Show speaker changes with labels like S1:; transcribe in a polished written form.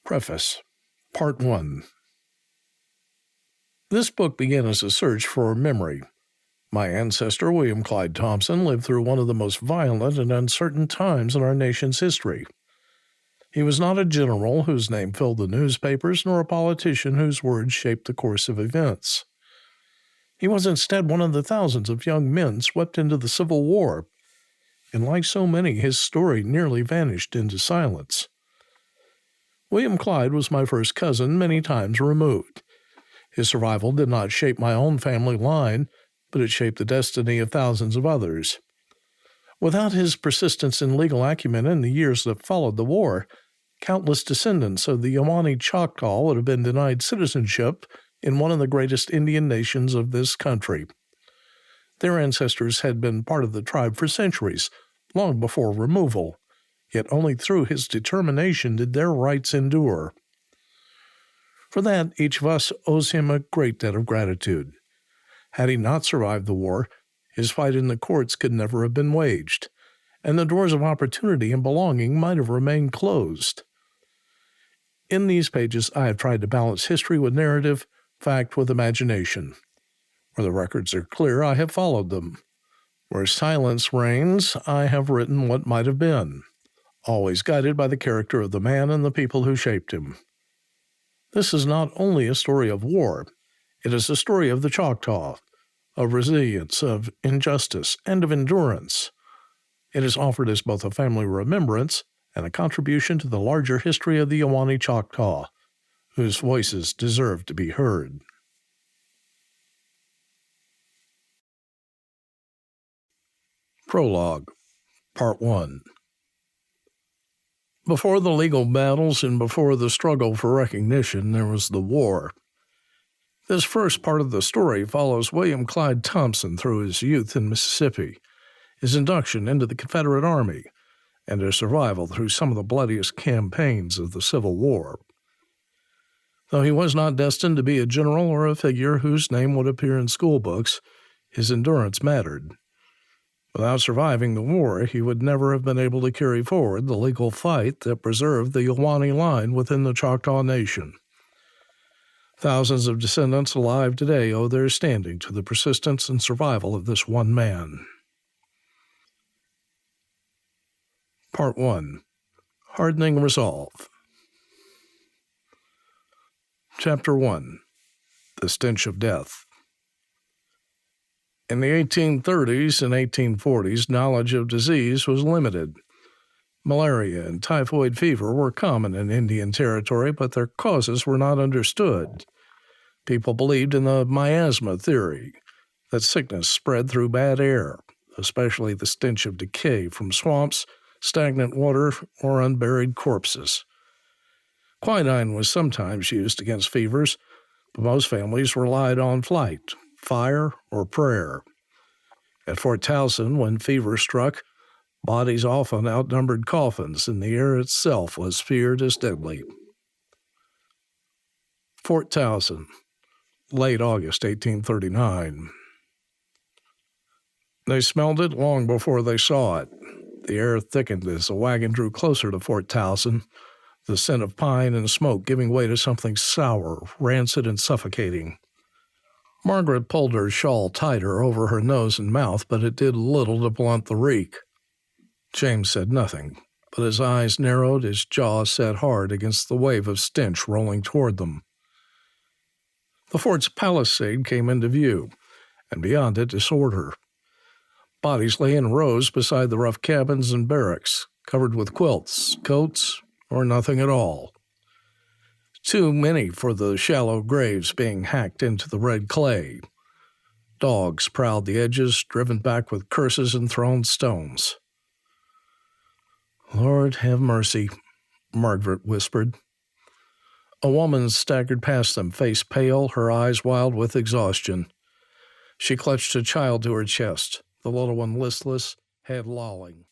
S1: Preface, Part 1. This book began as a search for memory. My ancestor, William Clyde Thompson, lived through one of the most violent and uncertain times in our nation's history. He was not a general whose name filled the newspapers, nor a politician whose words shaped the course of events. He was instead one of the thousands of young men swept into the Civil War, and like so many, his story nearly vanished into silence. William Clyde was my first cousin, many times removed. His survival did not shape my own family line, but it shaped the destiny of thousands of others. Without his persistence and legal acumen in the years that followed the war, countless descendants of the Yowani Choctaw would have been denied citizenship in one of the greatest Indian nations of this country. Their ancestors had been part of the tribe for centuries, long before removal, yet only through his determination did their rights endure. For that, each of us owes him a great debt of gratitude. Had he not survived the war, his fight in the courts could never have been waged, and the doors of opportunity and belonging might have remained closed. In these pages, I have tried to balance history with narrative, fact with imagination. Where the records are clear, I have followed them. Where silence reigns, I have written what might have been, always guided by the character of the man and the people who shaped him. This is not only a story of war, it is a story of the Choctaw, of resilience, of injustice, and of endurance. It is offered as both a family remembrance and a contribution to the larger history of the Yowani Choctaw, whose voices deserve to be heard. Prologue, Part 1. Before the legal battles and before the struggle for recognition, there was the war. This first part of the story follows William Clyde Thompson through his youth in Mississippi, his induction into the Confederate Army, and his survival through some of the bloodiest campaigns of the Civil War. Though he was not destined to be a general or a figure whose name would appear in school books, his endurance mattered. Without surviving the war, he would never have been able to carry forward the legal fight that preserved the Yowani line within the Choctaw Nation. Thousands of descendants alive today owe their standing to the persistence and survival of this one man. Part 1. Hardening Resolve. Chapter 1. The Stench of Death. In the 1830s and 1840s, knowledge of disease was limited. Malaria and typhoid fever were common in Indian Territory, but their causes were not understood. People believed in the miasma theory, that sickness spread through bad air, especially the stench of decay from swamps, stagnant water, or unburied corpses. Quinine was sometimes used against fevers, but most families relied on flight, fire, or prayer. At Fort Towson, when fever struck, bodies often outnumbered coffins, and the air itself was feared as deadly. Fort Towson, late August 1839. They smelled it long before they saw it. The air thickened as the wagon drew closer to Fort Towson, the scent of pine and smoke giving way to something sour, rancid, and suffocating. Margaret pulled her shawl tighter over her nose and mouth, but it did little to blunt the reek. James said nothing, but his eyes narrowed, his jaw set hard against the wave of stench rolling toward them. The fort's palisade came into view, and beyond it disorder. Bodies lay in rows beside the rough cabins and barracks, covered with quilts, coats, or nothing at all. Too many for the shallow graves being hacked into the red clay. Dogs prowled the edges, driven back with curses and thrown stones. "Lord, have mercy," Margaret whispered. A woman staggered past them, face pale, her eyes wild with exhaustion. She clutched a child to her chest, the little one listless, head lolling.